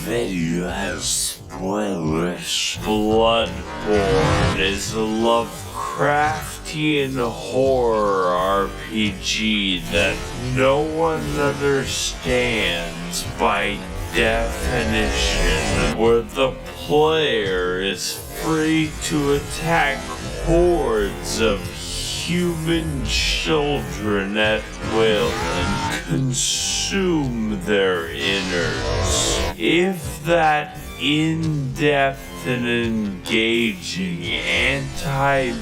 video has spoilers. Bloodborne is a Lovecraftian horror RPG that no one understands by definition, where the player is free to attack hordes of human children at will and consume their innards. If that in-depth and engaging anti-baby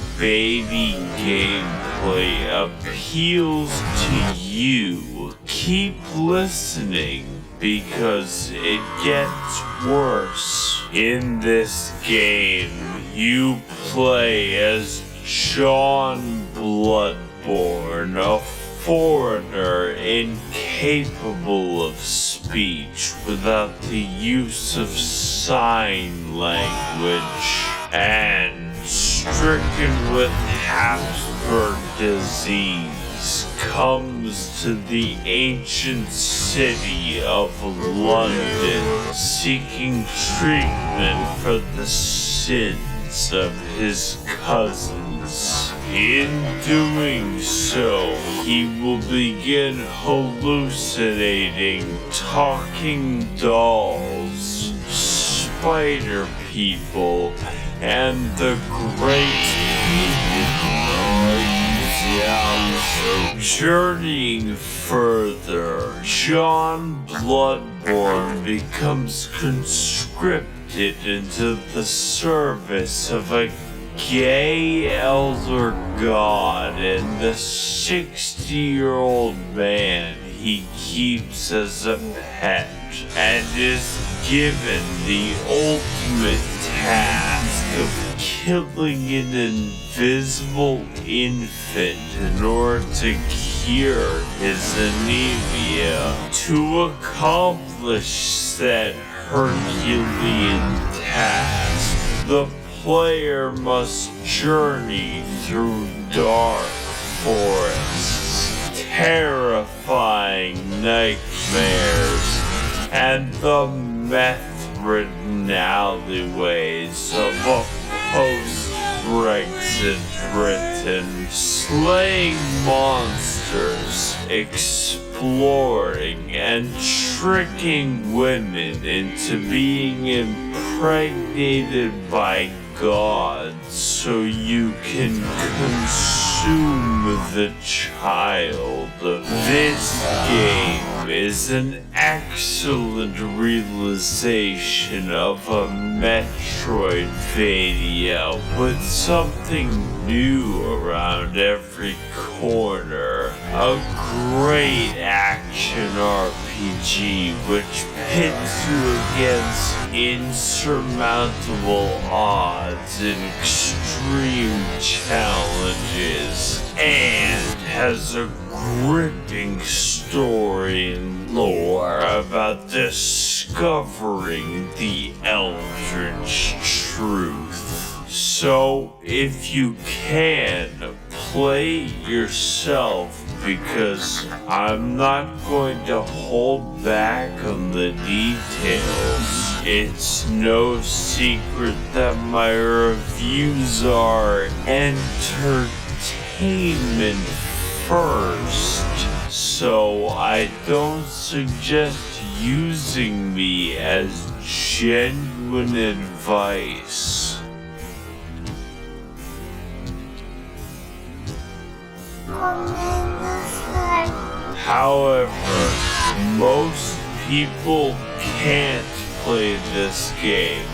gameplay appeals to you, keep listening, because it gets worse. In this game, you play as John Bloodborne, a foreigner incapable of speech without the use of sign language, and stricken with Habsburg disease, comes to the ancient city of London seeking treatment for the sins of his cousins. In doing so, he will begin hallucinating talking dolls, spider people, and the great Journeying further, John Bloodborne becomes conscripted into the service of a gay elder god and the 60-year-old man he keeps as a pet, and is given the ultimate task of killing an invisible infant in order to cure his anemia. To accomplish said Herculean task, the player must journey through dark forests, terrifying nightmares, and the meth-ridden alleyways of a post-Brexit Britain, slaying monsters, exploring, and tricking women into being impregnated by gods so you can consume the child. This game is an excellent realization of a Metroidvania with something new around every corner. A great action RPG which pits you against insurmountable odds and extreme challenges, and has a gripping story and lore about discovering the Eldritch truth. So if you can, play yourself, because I'm not going to hold back on the details. It's no secret that my reviews are entertainment first, so I don't suggest using me as genuine advice. However, most people can't play this game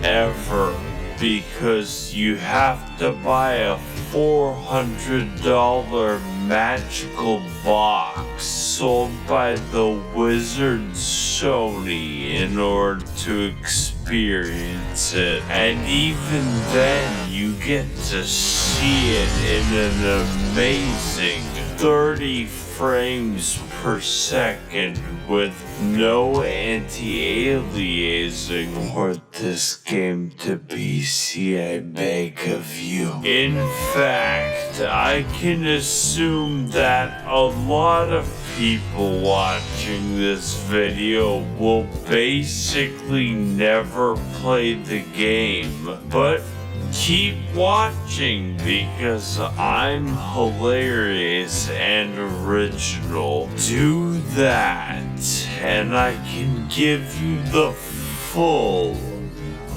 ever, because you have to buy a $400 magical box sold by the wizard Sony in order to experience it. And even then, you get to see it in an amazing 30 frames per second with no anti-aliasing. For this game to be seen, I beg of you. In fact, I can assume that a lot of people watching this video will basically never play the game, but keep watching because I'm hilarious and original. Do that, and I can give you the full,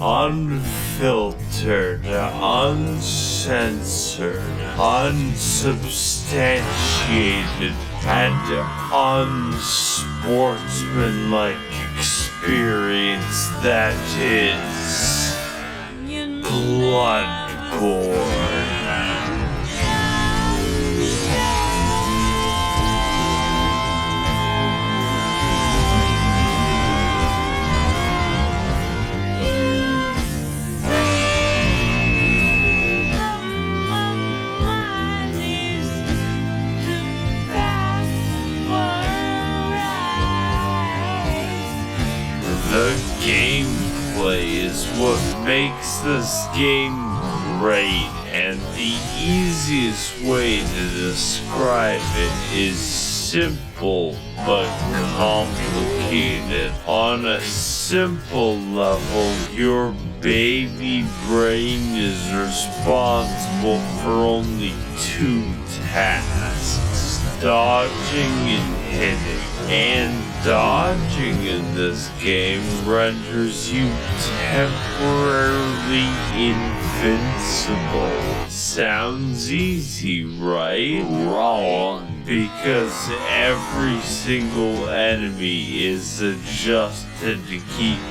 unfiltered, uncensored, unsubstantiated, and unsportsmanlike experience that is Bloodborne. The gameplay is what makes this game great, and the easiest way to describe it is simple but complicated. On a simple level, your baby brain is responsible for only two tasks: dodging and hitting. And dodging in this game renders you temporarily invincible. Sounds easy, right? Wrong. Because every single enemy is adjusted to keep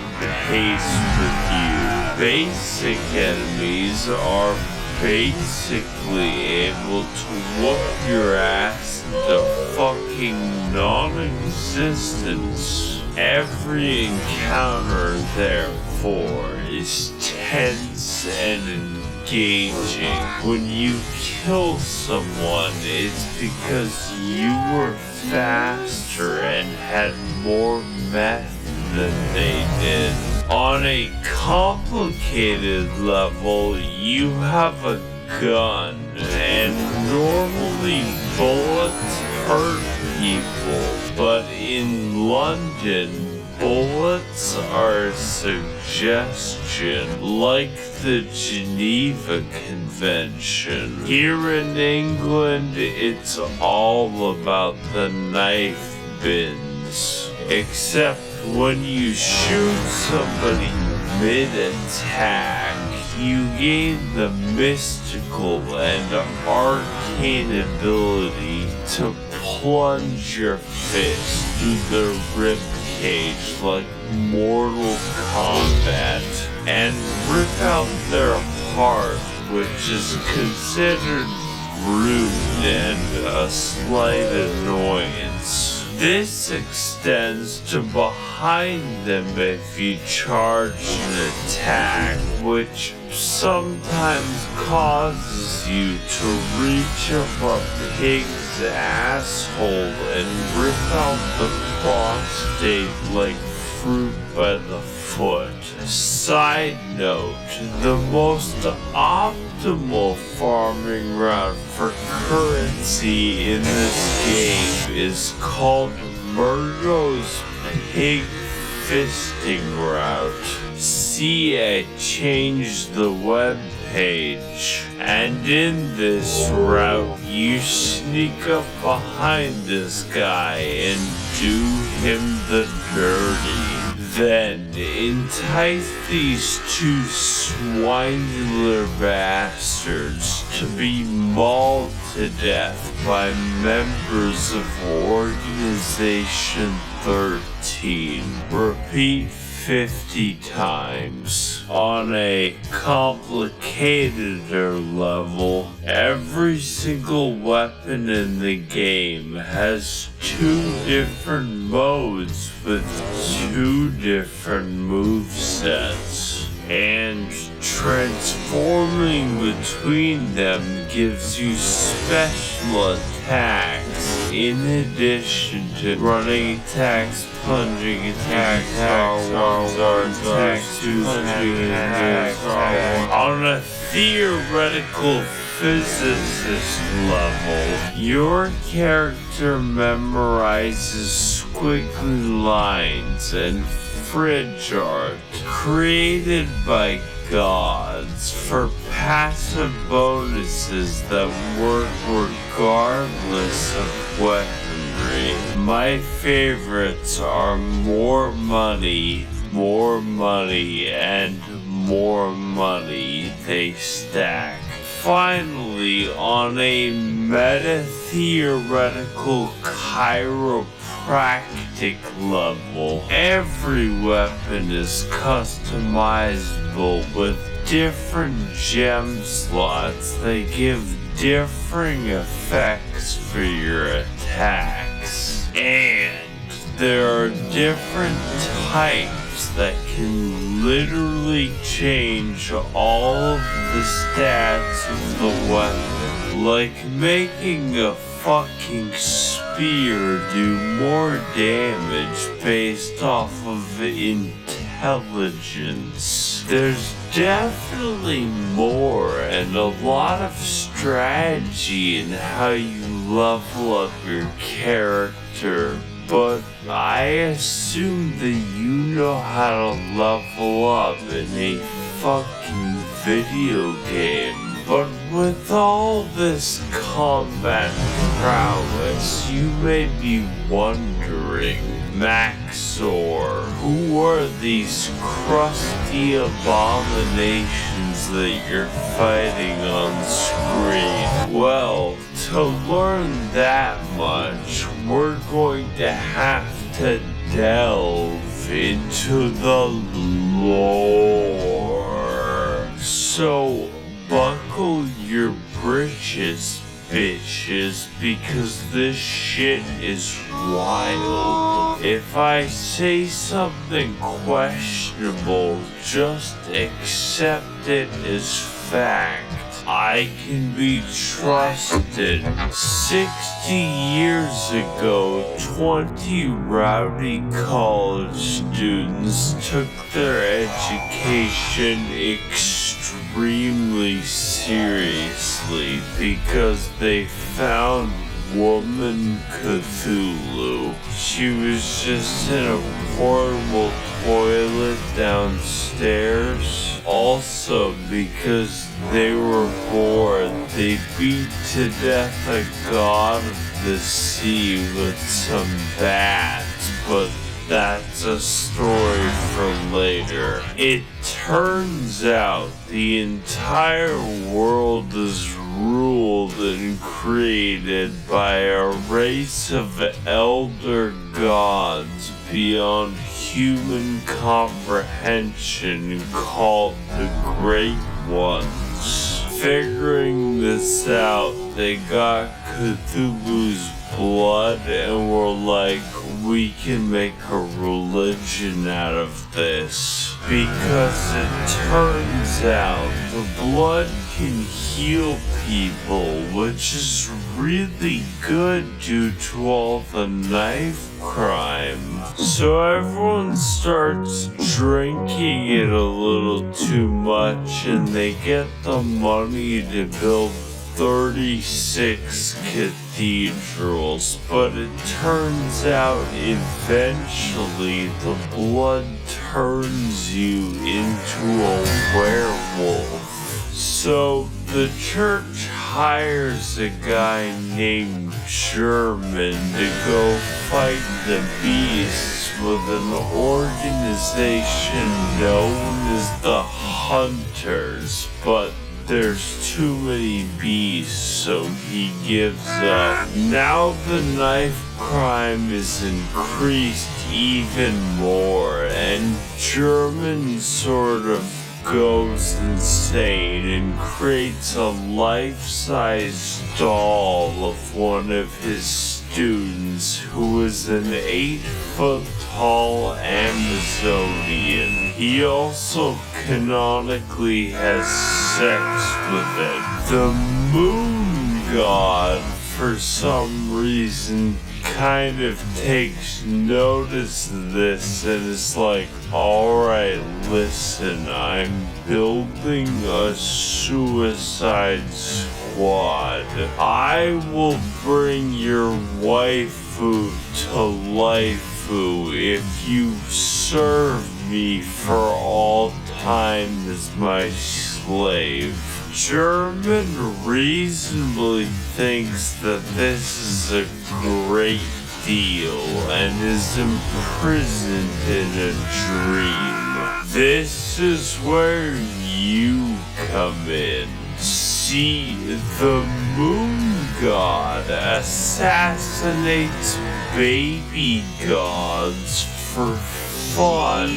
pace with you. Basic enemies are basically able to whoop your ass into fucking non-existence. Every encounter, therefore, is tense and engaging. When you kill someone, it's because you were faster and had more meth than they did. On a complicated level, you have a gun, and normally bullets hurt people, but in London, bullets are a suggestion, like the Geneva Convention. Here in England, it's all about the knife bins, except when you shoot somebody mid-attack, you gain the mystical and arcane ability to plunge your fist through their ribcage like Mortal Kombat and rip out their heart, which is considered rude and a slight annoyance. This extends to behind them if you charge an attack, which sometimes causes you to reach up a pig's asshole and rip out the prostate like fruit by the foot. Side note, the most optimal farming route for currency in this game is called Murdo's Pig Fisting Route. See, I changed the web page, and in this route you sneak up behind this guy and do him the dirty. Then entice these two swine-dealer bastards to be mauled to death by members of Organization 13. Repeat 50 times. On a complicateder level, every single weapon in the game has two different modes with two different movesets, and transforming between them gives you special attacks in addition to running attacks, plunging attacks, attacks, on a theoretical physicist level, your character memorizes squiggly lines and fridge art created by gods for passive bonuses that work regardless of weaponry. My favorites are more money, and more money they stack. Finally, on a meta-theoretical chiropractic level, every weapon is customizable with different gem slots that give differing effects for your attacks. And there are different types that can literally change all of the stats of the weapon, like making a fucking spear do more damage based off of intelligence. There's definitely more and a lot of strategy in how you level up your character, but I assume that you know how to level up in a fucking video game. But with all this combat prowess, you may be wondering, Max0r, who are these crusty abominations that you're fighting on screen? Well, to learn that much, we're going to have to delve into the lore. So, buckle your britches, bitches, because this shit is wild. If I say something questionable, just accept it as fact. I can be trusted. 60 years ago, 20 rowdy college students took their education extremely seriously because they found Woman Cthulhu. She was just in a portable toilet downstairs. Also, because they were bored, they beat to death a god of the sea with some bats, but that's a story for later. It turns out the entire world is ruled and created by a race of elder gods beyond human comprehension called the Great Ones. Figuring this out, they got Cthulhu's blood and were like, we can make a religion out of this. Because it turns out the blood can heal people, which is really good due to all the knife crime. So everyone starts drinking it a little too much and they get the money to build 36 cathedrals, but it turns out eventually the blood turns you into a werewolf. So the church hires a guy named German to go fight the beasts with an organization known as the Hunters, but there's too many beasts, so he gives up. Now the knife crime is increased even more, and German sort of goes insane and creates a life-size doll of one of his students who is an 8-foot-tall Amazonian. He also canonically has sex with it. The moon god, for some reason, kind of takes notice of this and is like, alright, listen, I'm building a suicide squad squad. I will bring your waifu to Waifu if you serve me for all time as my slave. German reasonably thinks that this is a great deal and is imprisoned in a dream. This is where you come in. See, the moon god assassinates baby gods for fun,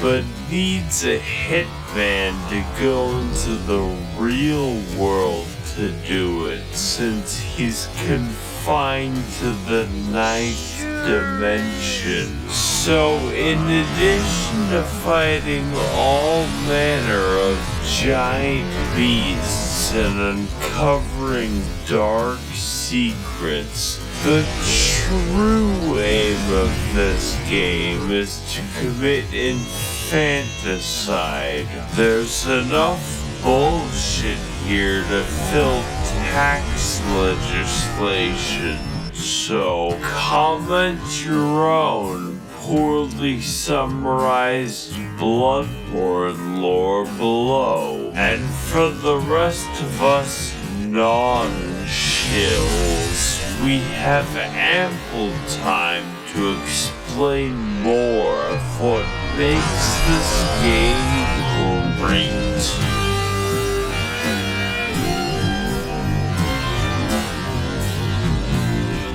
but needs a hitman to go into the real world to do it, since he's confined to the ninth dimension. So in addition to fighting all manner of giant beasts and uncovering dark secrets, the true aim of this game is to commit infanticide. There's enough bullshit here to fill tax legislation, so comment your own poorly summarized Bloodborne lore below. And for the rest of us non-chills, we have ample time to explain more of what makes this game great.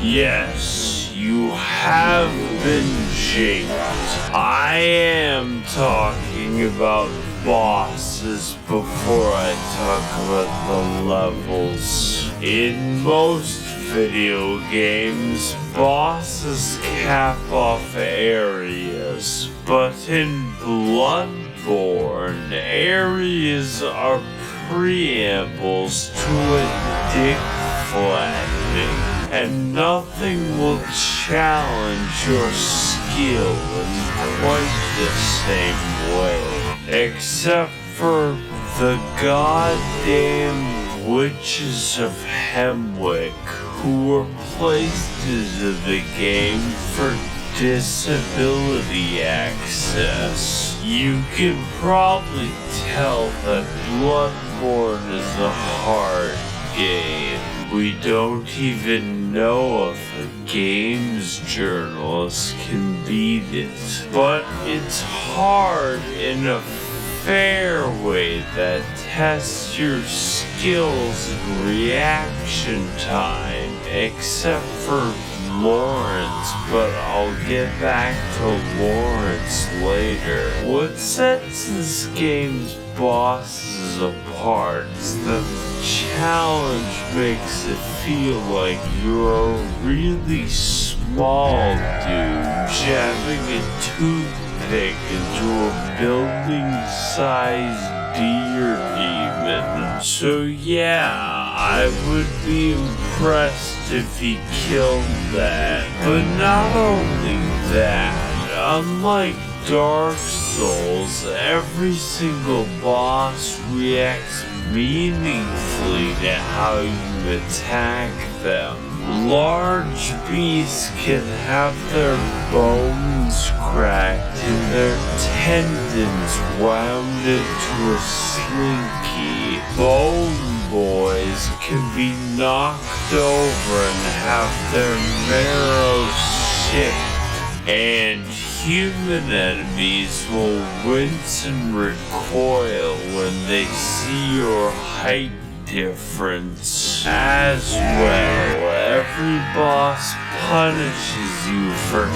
Yes, you have been jinxed. I am talking about bosses before I talk about the levels. In most video games, bosses cap off areas, but in Bloodborne, areas are preambles to a dick flattening. And nothing will challenge your skill in quite the same way. Except for the goddamn witches of Hemwick, who were placed into the game for disability access. You can probably tell that Bloodborne is a hard game. We don't even know if a games journalist can beat it. But it's hard in a fair way that tests your skills and reaction time, except for Lawrence, but I'll get back to Lawrence later. What sets this game's bosses apart is that the challenge makes it feel like you're a really small dude jabbing a toothpick into a building-sized deer demon. So yeah, I would be impressed if he killed that. But not only that, unlike Dark Souls, every single boss reacts meaningfully to how you attack them. Large beasts can have their bones cracked and their tendons wound into a slinky. Bone boys can be knocked over and have their marrow shipped. And human enemies will wince and recoil when they see your height difference. As well, every boss punishes you for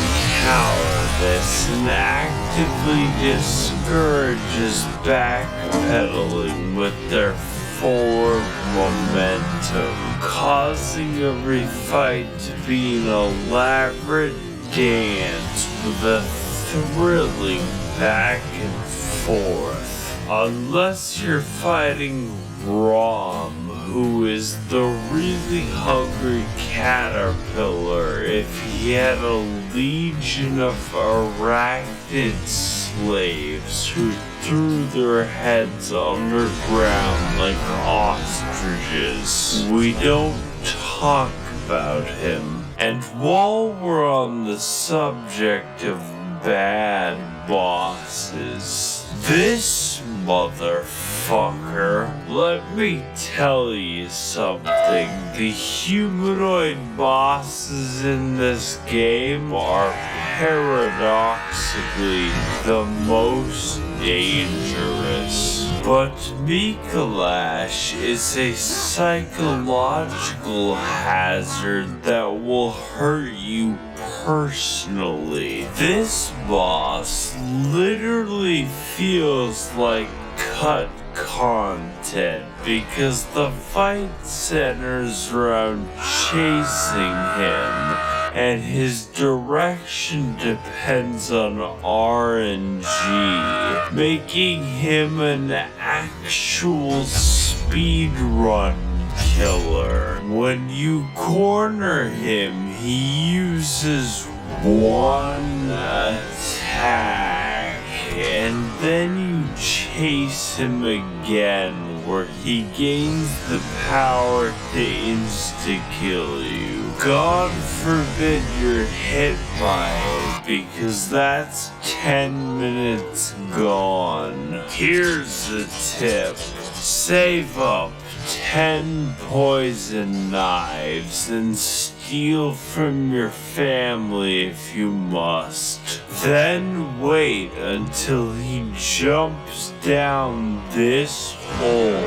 cowardice and actively discourages backpedaling with their forward momentum, causing every fight to be an elaborate dance with a thrilling back and forth. Unless you're fighting Rom, who is the really hungry caterpillar if he had a legion of arachnid slaves who threw their heads underground like ostriches. We don't talk about him. And while we're on the subject of bad bosses, this motherfucker, let me tell you something. The humanoid bosses in this game are paradoxically the most dangerous. But Mikolash is a psychological hazard that will hurt you personally. This boss literally feels like cut content because the fight centers around chasing him, and his direction depends on RNG, making him an actual speedrun killer. When you corner him, he uses one attack, and then you chase him again, where he gains the power to insta-kill you. God forbid you're hit by it, because that's 10 minutes gone. Here's a tip. Save up 10 poison knives and steal from your family if you must. Then wait until he jumps down this hole.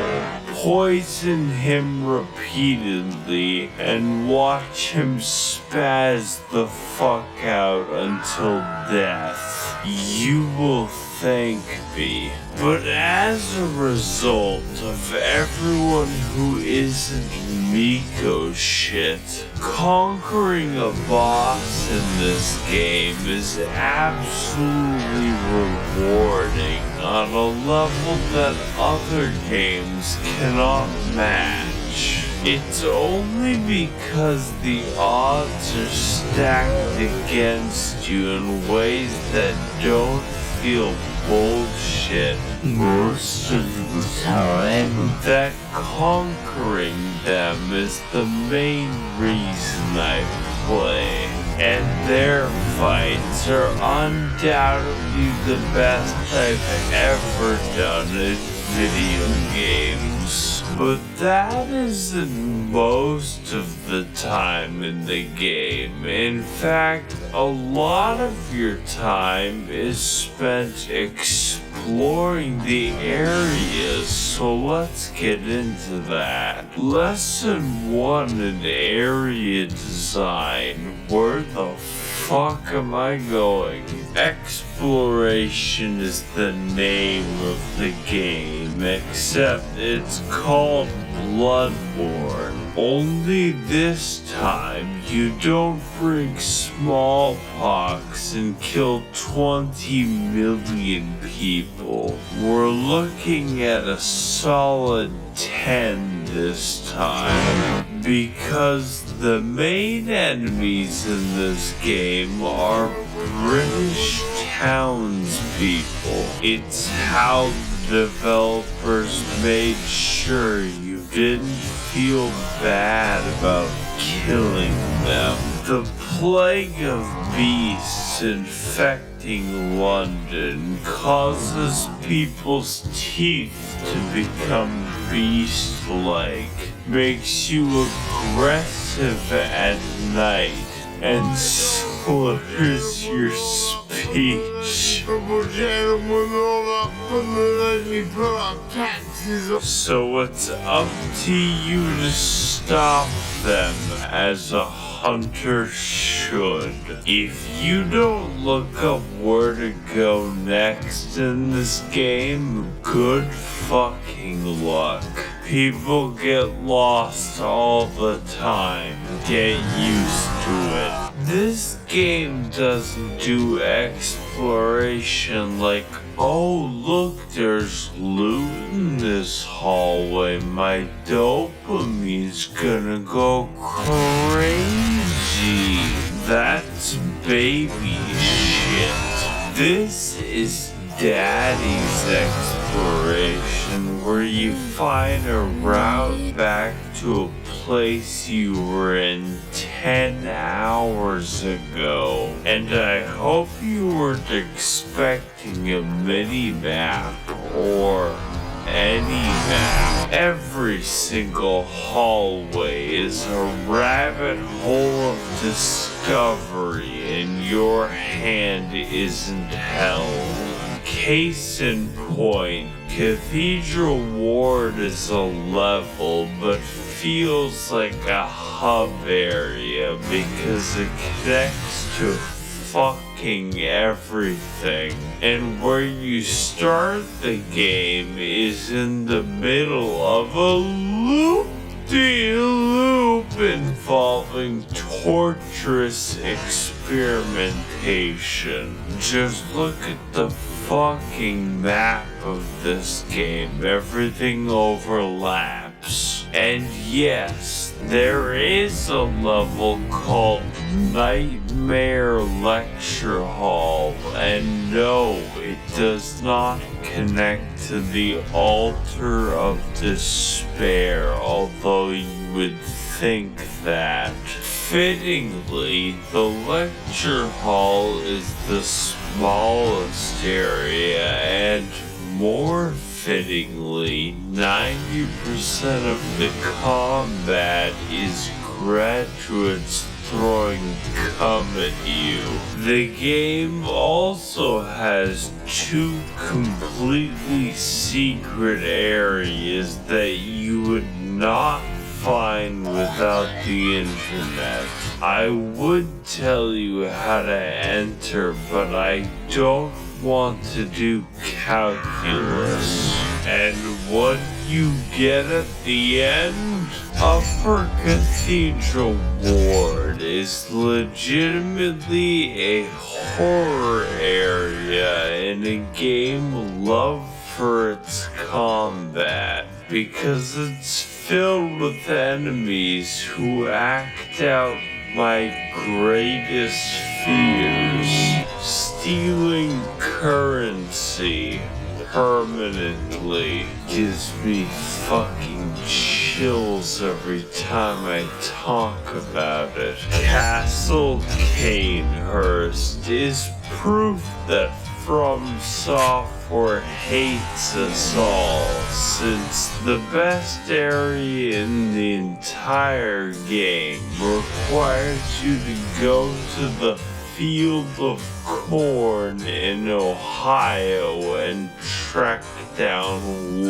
Poison him repeatedly and watch him spaz the fuck out until death. You will thank me. But as a result of everyone who isn't Miko shit, conquering a boss in this game is absolutely rewarding on a level that other games cannot match. It's only because the odds are stacked against you in ways that don't feel bullshit most of the time that conquering them is the main reason I play. And their fights are undoubtedly the best I've ever done in video games. But that isn't most of the time in the game. In fact, a lot of your time is spent exploring the areas, so let's get into that. Lesson 1 in area design. Where the fuck am I going? Exploration is the name of the game, except it's called Bloodborne. Only this time, you don't bring smallpox and kill 20 million people. We're looking at a solid 10 this time, because the main enemies in this game are British townspeople. It's how the developers made sure you didn't feel bad about killing them. The plague of beasts infecting London causes people's teeth to become beast-like, makes you aggressive at night, and slurs your speech. So it's up to you to stop them as a hunter should. If you don't look up where to go next in this game, good fucking luck. People get lost all the time. Get used to it. This game doesn't do exploration like, oh look, there's loot in this hallway, my dopamine's gonna go crazy. That's baby shit. This is Daddy's Exploration, where you find a route back to a place you were in 10 hours ago. And I hope you weren't expecting a mini-map or any map. Every single hallway is a rabbit hole of discovery, and your hand isn't held. Case in point, Cathedral Ward is a level, but feels like a hub area because it connects to fucking everything. And where you start the game is in the middle of a loop-de-loop involving torturous experimentation. Just look at the fucking map of this game. Everything overlaps. And yes, there is a level called Nightmare Lecture Hall, and no, it does not connect to the Altar of Despair, although you would think that. Fittingly, the lecture hall is the smallest area, and more fittingly, 90% of the combat is graduates throwing cum at you. The game also has 2 completely secret areas that you would not find without the internet. I would tell you how to enter, but I don't want to do calculus. And what you get at the end? Upper Cathedral Ward is legitimately a horror area in a game loved for its combat, because it's filled with enemies who act out my greatest fears. Stealing currency permanently gives me fucking chills every time I talk about it. Castle Canehurst is proof that From Software hates us all, since the best area in the entire game requires you to go to the Field of Corn in Ohio and track down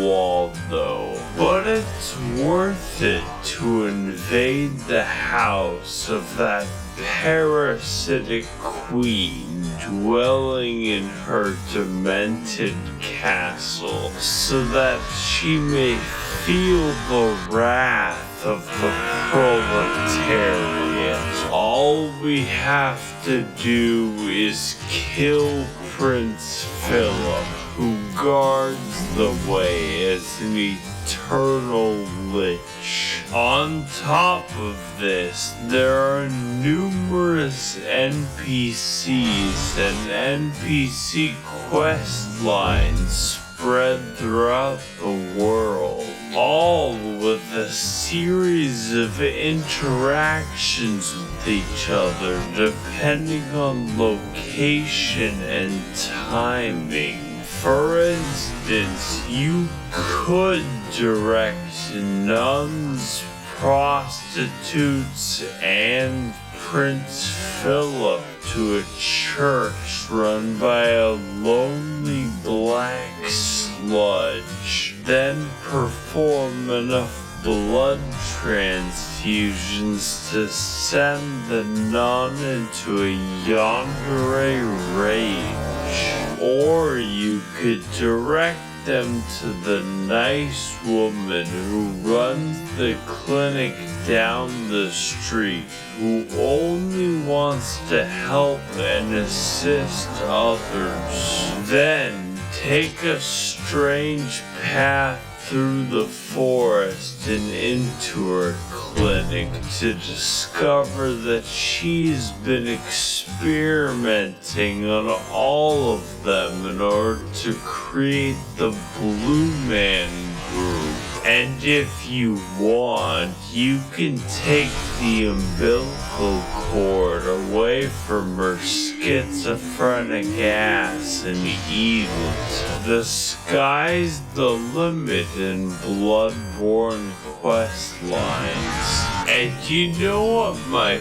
Waldo. But it's worth it to invade the house of that parasitic queen dwelling in her demented castle, so that she may feel the wrath of the proletariat. All we have to do is kill Prince Philip, who guards the way as an eternal lich. On top of this, there are numerous NPCs and NPC quest lines spread throughout the world, all with a series of interactions with each other depending on location and timing. For instance, you could direct nuns, prostitutes, and Prince Philip to a church run by a lonely black sludge, then perform enough blood transfusions to send the nun into a yandere rage. Or you could direct them to the nice woman who runs the clinic down the street, who only wants to help and assist others. Then take a strange path through the forest and into her clinic to discover that she's been experimenting on all of them in order to create the Blue Man Group. And if you want, you can take the umbilical cord away from her schizophrenic ass and eat it. The sky's the limit in Bloodborne quest lines. And you know what my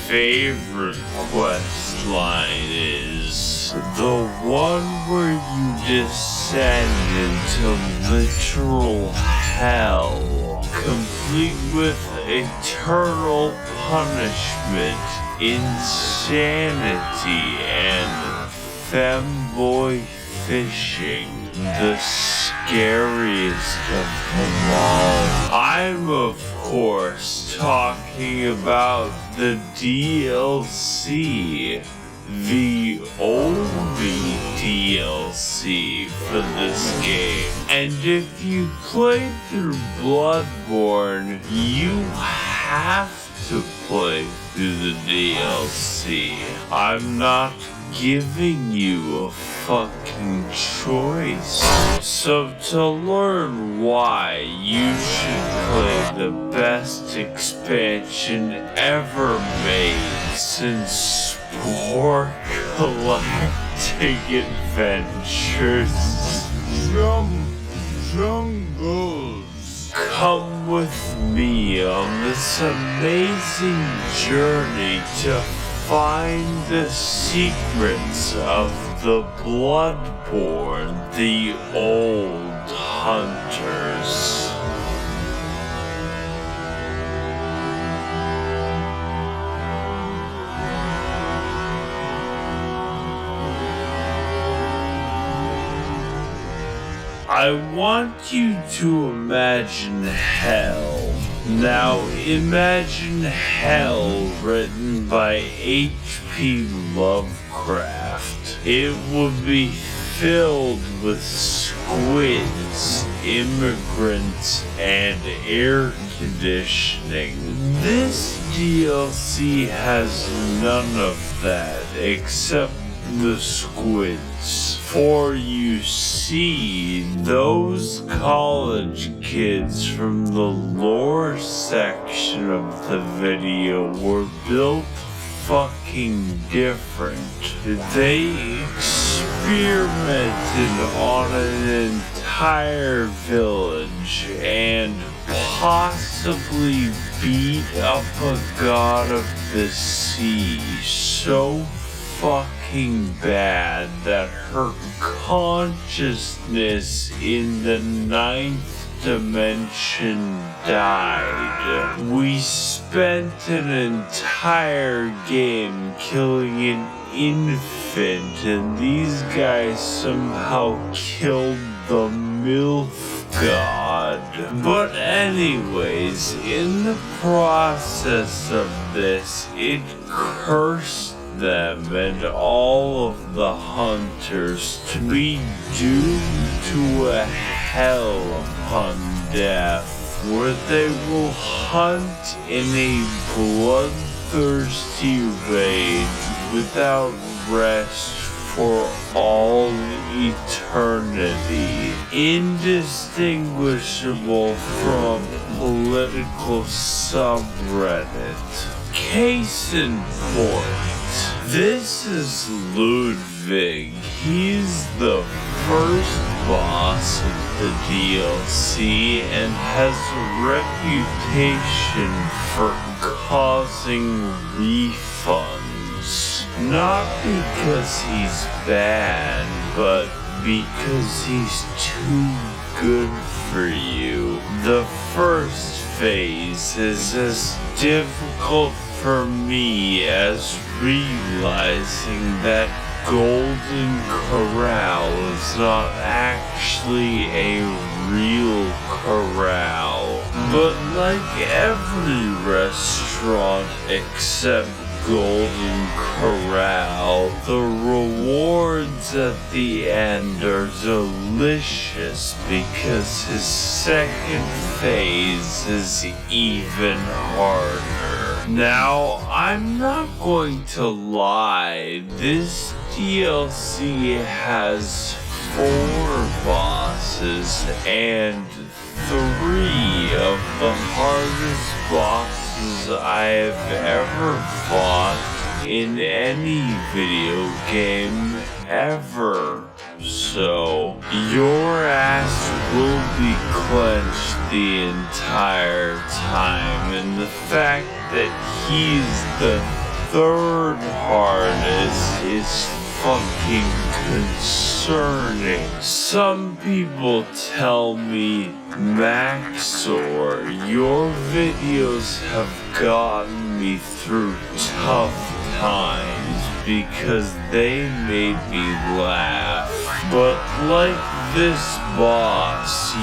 favorite quest line is? The one where you descend into literal hell, complete with eternal punishment, insanity, and femboy fishing, the scariest of them all. I'm of course talking about the DLC. The only DLC for this game. And if you play through Bloodborne, you have to play through the DLC. I'm not giving you a fucking choice. So to learn why you should play the best expansion ever made since Spore Galactic Adventures. Jungles. Come with me on this amazing journey to find the secrets of the Bloodborne, the old hunters. I want you to imagine hell. Now imagine hell written by H.P. Lovecraft. It would be filled with squids, immigrants, and air conditioning. This DLC has none of that except the squids. For you see, those college kids from the lore section of the video were built fucking different. They experimented on an entire village and possibly beat up a god of the sea so fucking bad that her consciousness in the 9th dimension died. We spent an entire game killing an infant, and these guys somehow killed the MILF god. But anyways, in the process of this, it cursed them and all of the hunters to be doomed to a hell upon death, where they will hunt in a bloodthirsty rage without rest for all eternity, indistinguishable from a political subreddit. Case in point, this is Ludwig. He's the first boss of the DLC and has a reputation for causing refunds. Not because he's bad, but because he's too good for you. The first phase is as difficult for me as realizing that Golden Corral is not actually a real corral. But like every restaurant except Golden Corral. The rewards at the end are delicious because his second phase is even harder. Now, I'm not going to lie, this DLC has 4 bosses and 3 of the hardest bosses I have ever fought in any video game ever. So, your ass will be clenched the entire time, and the fact that he's the 3rd hardest is fucking concerning. Some people tell me, Max0r, your videos have gotten me through tough times because they made me laugh. But like this boss,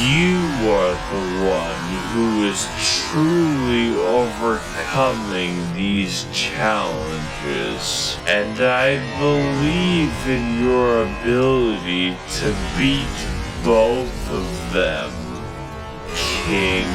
you are the one who is truly overcoming these challenges. And I believe in your ability to beat both of them, King.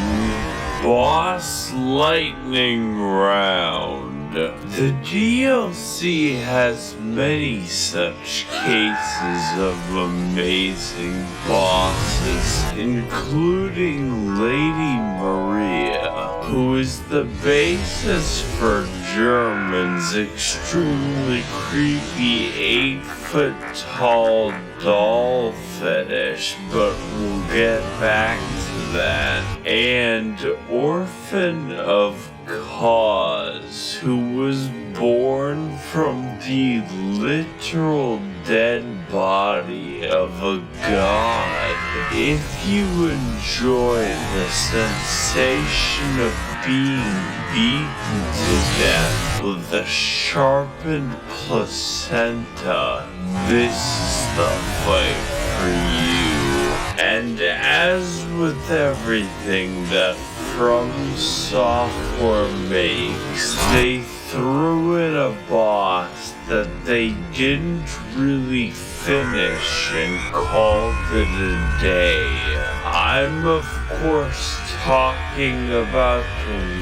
Boss Lightning Round. The DLC has many such cases of amazing bosses, including Lady Maria, who is the basis for German's extremely creepy 8-foot-tall doll fetish, but we'll get back to that. And Orphan of Cause, who was born from the literal dead body of a god. If you enjoy the sensation of being beaten to death with a sharpened placenta, this is the fight for you. And as with everything that From Software makes, they threw in a boss that they didn't really finish and called it a day. I'm of course talking about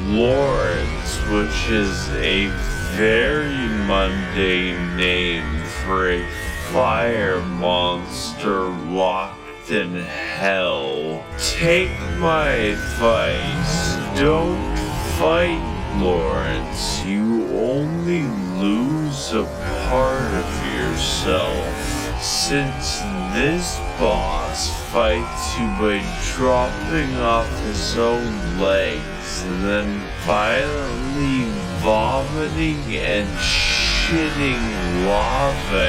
Lawrence, which is a very mundane name for a fire monster locked in hell. Take my advice, don't fight Lawrence. You only lose a part of yourself, since this boss fights you by dropping off his own legs and then violently vomiting and shitting lava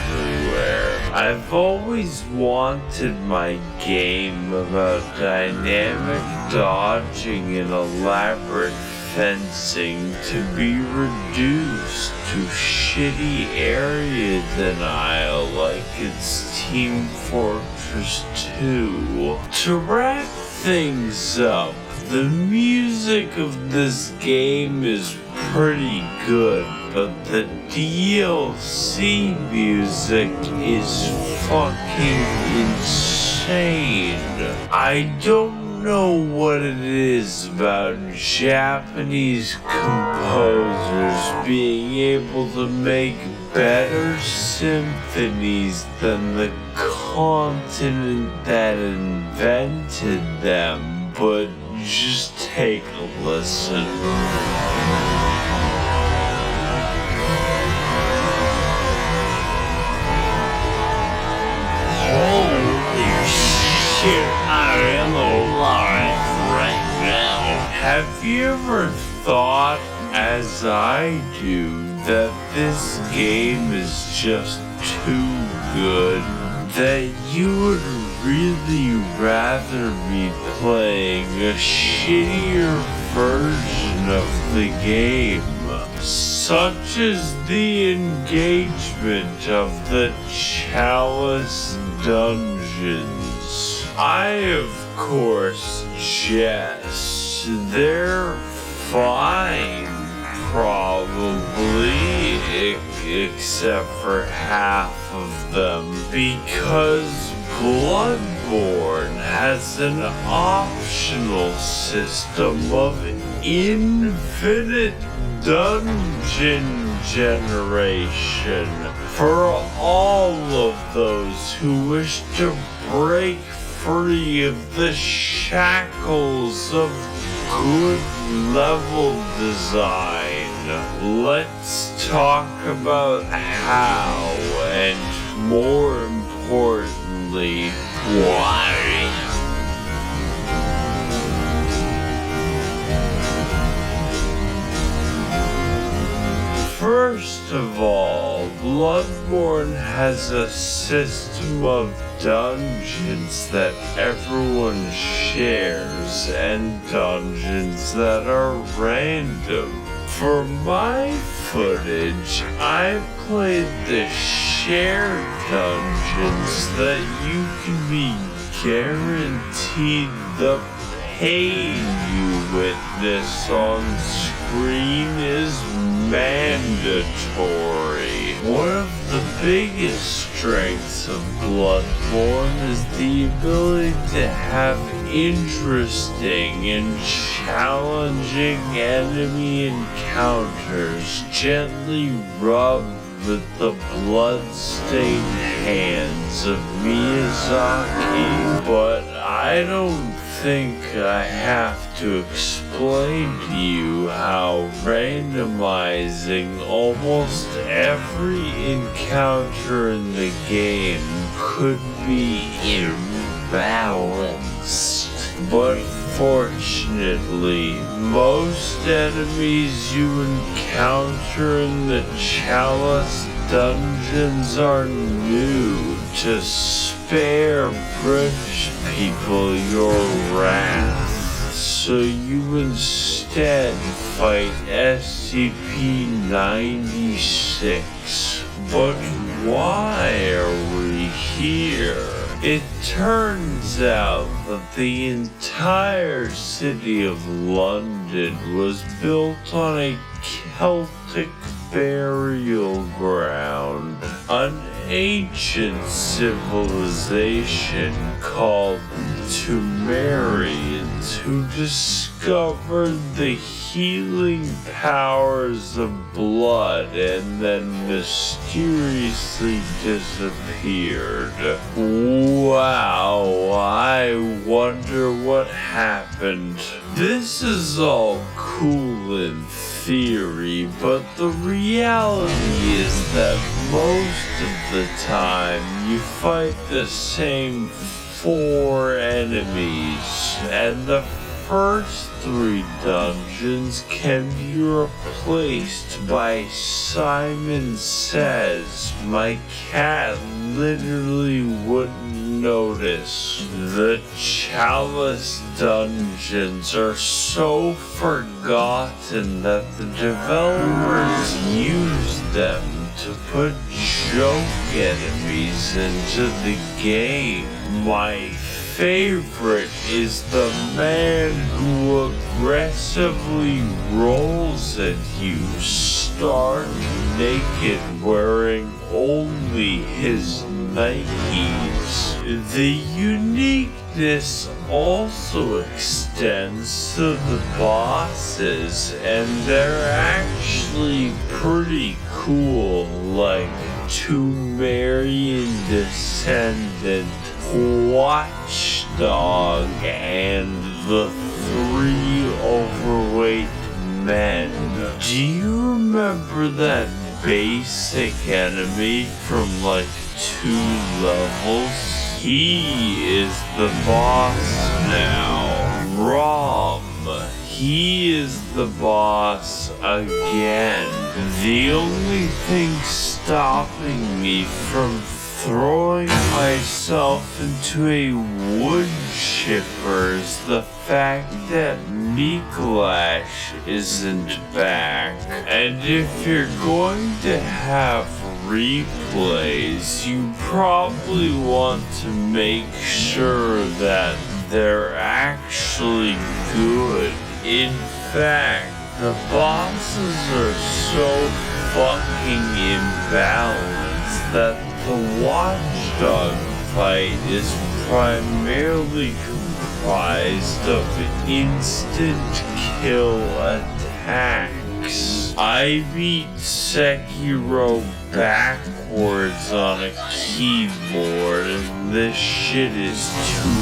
everywhere. I've always wanted my game about dynamic dodging and elaborate fencing to be reduced to shitty area denial like it's Team Fortress 2. To wrap things up, the music of this game is pretty good, but the DLC music is fucking insane. I don't know what it is about Japanese composers being able to make better symphonies than the continent that invented them, but just take a listen. I am alive right now. Have you ever thought, as I do, that this game is just too good? That you would really rather be playing a shittier version of the game, such as the engagement of the Chalice Dungeons? I, of course, jest. They're fine, probably, except for half of them, because Bloodborne has an optional system of infinite dungeon generation for all of those who wish to break free of the shackles of good level design. Let's talk about how, and more importantly, why. First of all, Bloodborne has a system of dungeons that everyone shares and dungeons that are random. For my footage, I played the shared dungeons that you can be guaranteed the pain you witness on screen is mandatory. One of the biggest strengths of Bloodborne is the ability to have interesting and challenging enemy encounters gently rubbed with the blood-stained hands of Miyazaki, but I don't think I have to explain to you how randomizing almost every encounter in the game could be imbalanced. But fortunately, most enemies you encounter in the Chalice dungeons are new to spare British people your wrath. So you instead fight SCP-96. But why are we here? It turns out that the entire city of London was built on a Celtic burial ground, an ancient civilization called Sumerians who discovered the healing powers of blood and then mysteriously disappeared. Wow, I wonder what happened. This is all cool in theory, but the reality is that most of the time you fight the same 4 enemies, and the first 3 dungeons can be replaced by Simon Says. My cat literally wouldn't notice. The Chalice dungeons are so forgotten that the developers used them to put joke enemies into the game. My favorite is the man who aggressively rolls at you, stark naked, wearing only his Nikes. The uniqueness also extends to the bosses, and they're actually pretty cool, like Sumerian Descendant, Watchdog, and the 3 overweight men. Do you remember that basic enemy from like 2 levels? He is the boss now. Wrong. He is the boss again. The only thing stopping me from throwing myself into a wood chipper is the fact that Mikolash isn't back. And if you're going to have replays, you probably want to make sure that they're actually good. In fact, The bosses are so fucking imbalanced that the watchdog fight is primarily comprised of instant kill attacks. I beat Sekiro backwards on a keyboard, and this shit is too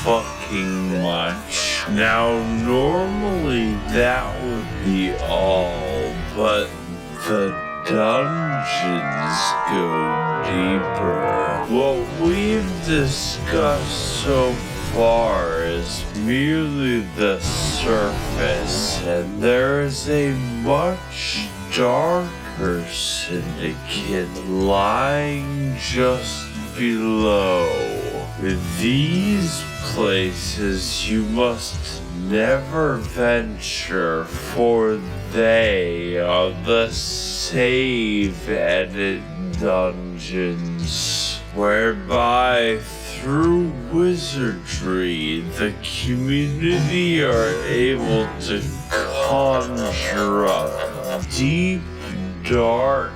fucking much. Now, normally that would be all, but the dungeons go deeper. What we've discussed so far is merely the surface, and there is a much darker syndicate lying just below. These places you must never venture, for they are the save edit dungeons, whereby through wizardry the community are able to conjure up deep, dark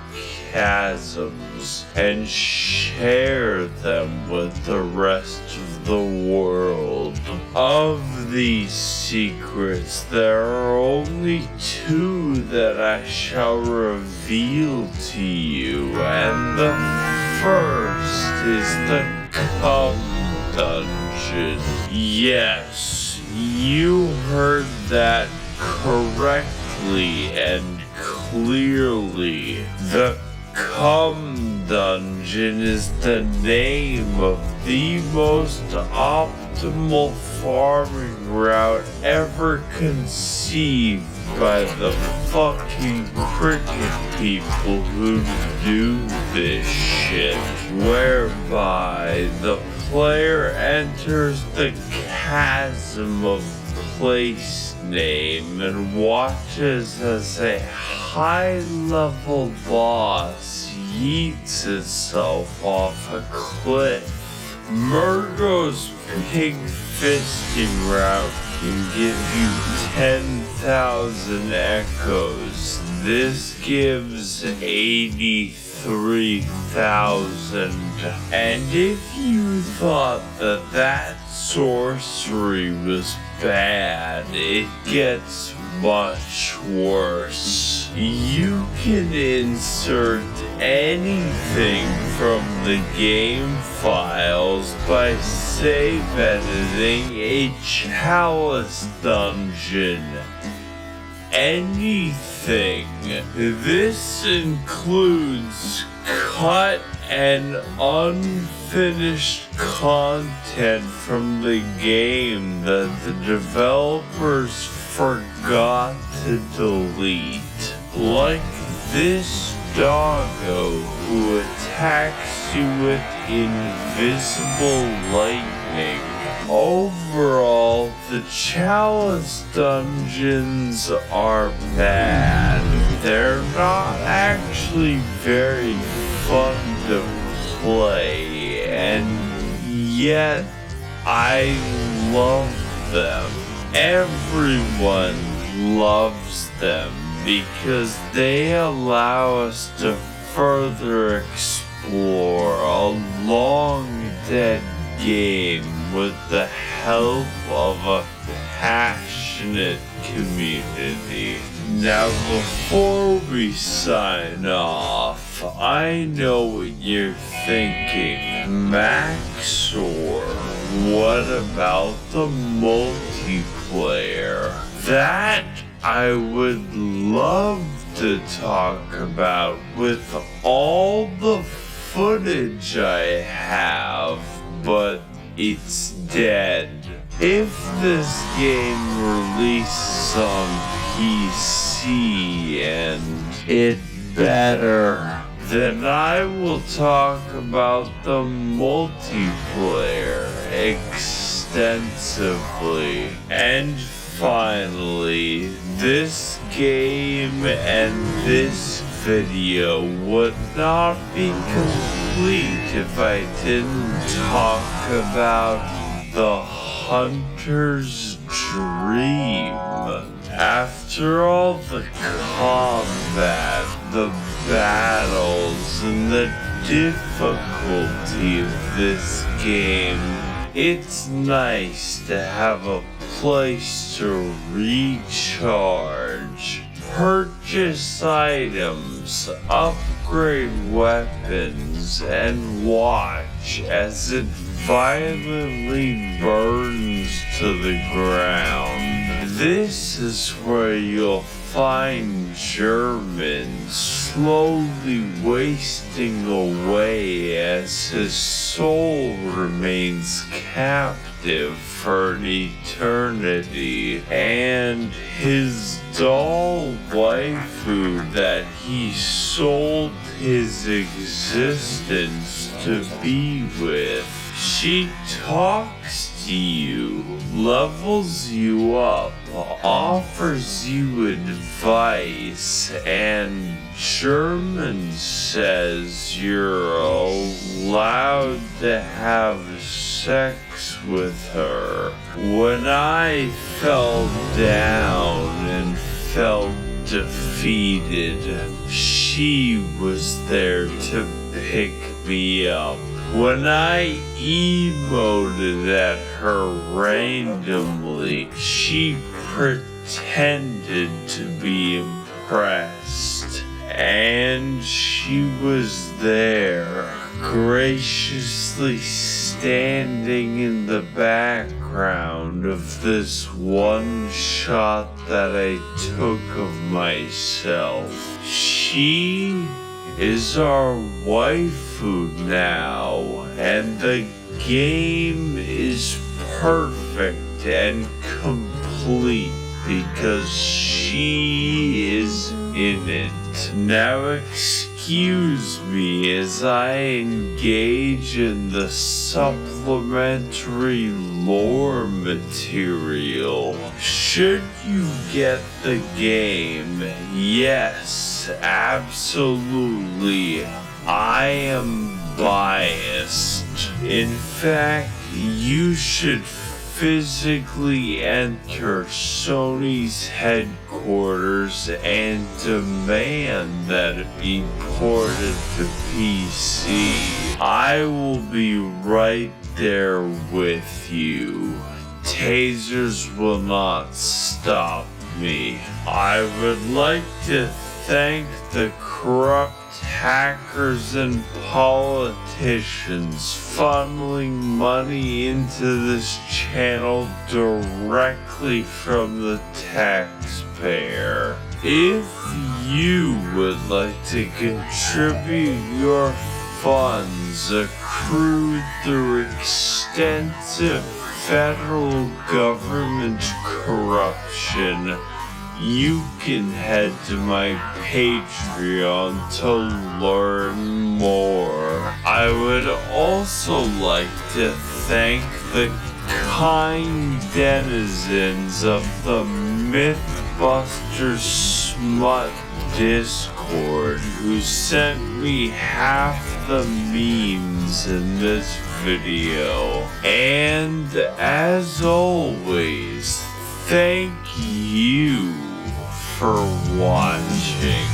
chasms and share them with the rest of the world. Of these secrets, there are only two that I shall reveal to you, and the first is the Cum Dungeon. Yes, you heard that correctly and clearly. The Cum Dungeon is the name of the most optimal farming route ever conceived by the fucking cricket people who do this shit, whereby the player enters the chasm of place name and watches as a high-level boss yeets itself off a cliff. Murgo's pig fisting route can give you 10,000 echoes. This gives 83,000. And if you thought that sorcery was bad, it gets much worse. You can insert anything from the game files by save editing a chalice dungeon. Anything. This includes cut and unfinished content from the game that the developers forgot to delete. Like this doggo who attacks you with invisible lightning. Overall, the chalice dungeons are bad. They're not actually very fun to play, and yet I love them. Everyone loves them because they allow us to further explore a long-dead game with the help of a passionate community. Now, before we sign off, I know what you're thinking. Max0r, what about the multiplayer? That I would love to talk about with all the footage I have, but it's dead. If this game releases on PC, and it better, then I will talk about the multiplayer extensively. And finally, this game and this video would not be complete if I didn't talk about the Hunter's Dream. After all the combat, the battles, and the difficulty of this game, it's nice to have a place to recharge, purchase items, upgrade weapons, and watch as it violently burns to the ground. This is where you'll find German slowly wasting away as his soul remains captive for an eternity, and his doll waifu that he sold his existence to be with. She talks to you, levels you up, offers you advice, and German says you're allowed to have sex with her. When I fell down and felt defeated, she was there to pick me up. When I emoted at her randomly, she pretended to be impressed, and she was there, graciously standing in the background of this one shot that I took of myself. She is our waifu now, and the game is perfect and complete because she is in it. Now excuse me as I engage in the supplementary lore material. Should you get the game, yes, absolutely, I am biased. In fact, you should physically enter Sony's headquarters and demand that it be ported to PC. I will be right there with you. Tasers will not stop me. I would like to thank the corrupt hackers and politicians funneling money into this channel directly from the taxpayer. If you would like to contribute your funds accrued through extensive federal government corruption, you can head to my Patreon to learn more. I would also like to thank the kind denizens of the Mythbusters Smut Discord who sent me half the memes in this video. And as always, thank you for watching.